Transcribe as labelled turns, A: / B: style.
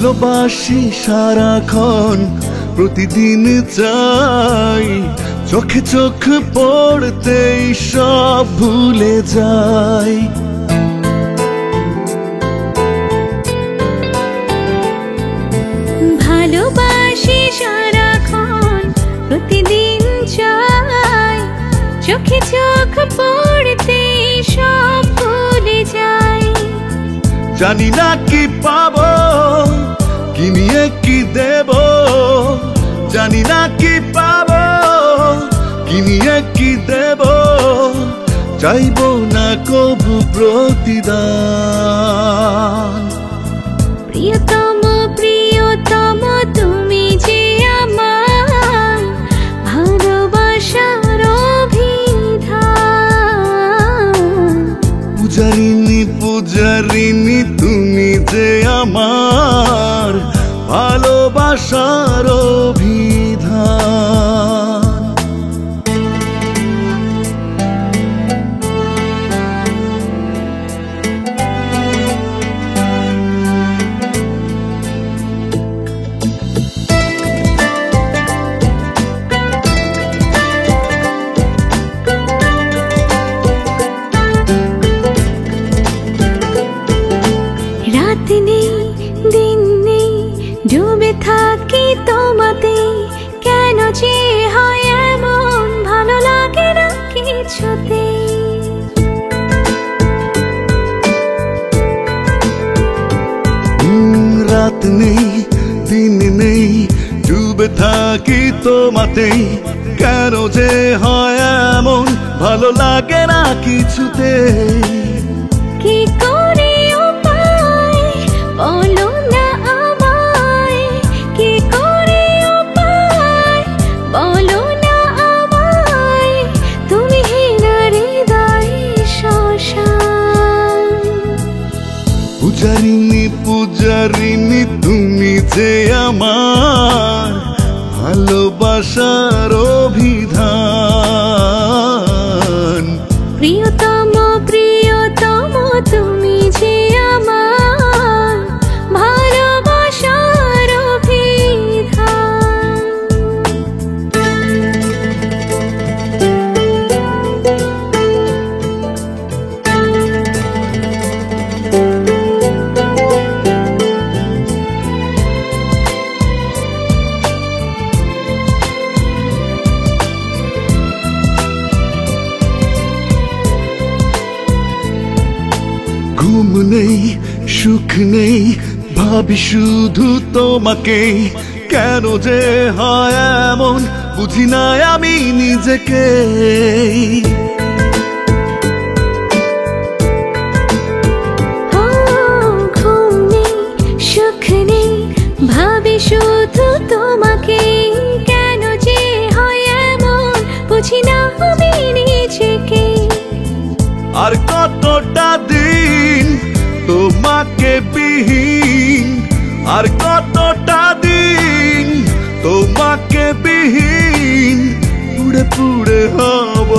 A: ভালোবাসি সারাক্ষণ প্রতিদিন চাই চোখে চোখ পড়তেই সব ভুলে যাই।
B: ভালোবাসি সারাক্ষণ প্রতিদিন চাই চোখে চোখ পড়তেই সব ভুলে যাই।
A: জানি না কি পাবো কি নিয়ে কি দেব, জানি না কি পাবো কি নিয়ে কি দেব, চাইবো না কবু প্রতিদান।
B: প্রিয়তম প্রিয়তম তুমি যে আমার ভালোবাসার অভিধান।
A: পূজারিনী পূজারিনী তুমি যে আমার ভালোবাসার অভিধান।
B: রাত নেই দিন নেই ডুবে থাকি তোমাতে, কেন যে হয় এমন ভালো লাগে না কিছুতে।
A: রাত নেই দিন নেই ডুবে থাকি তোমাতেই, কেন যে হয় এমন ভালো লাগে না কিছুতে।
B: কি করে উপায় বলো না আমায়, কি করে উপায় বলো না আমায়, তুমি হীনা হৃদয় শ্মশান।
A: পূজারিনী পূজারিনী তুমি যে আমার ভালোবাসার অভিধান।
B: প্রিয়তম প্রিয়তম তুমি যে আমার ভালোবাসার অভিধান।
A: ঘুম নেই সুখ নেই ভাবি শুধু তোমাকেই, কেন যে হয় এমন বুঝি না আমি নিজেকে।
B: ঘুম নেই সুখ নেই ভাবি শুধু তোমাকে, কেন যে হয় এমন বুঝি না আমি নিজেকে।
A: আর কতটা দিন তোমাকে বিহীন, আর কতটা দিন তোমাকে বিহীন, পুড়ে পুড়ে হব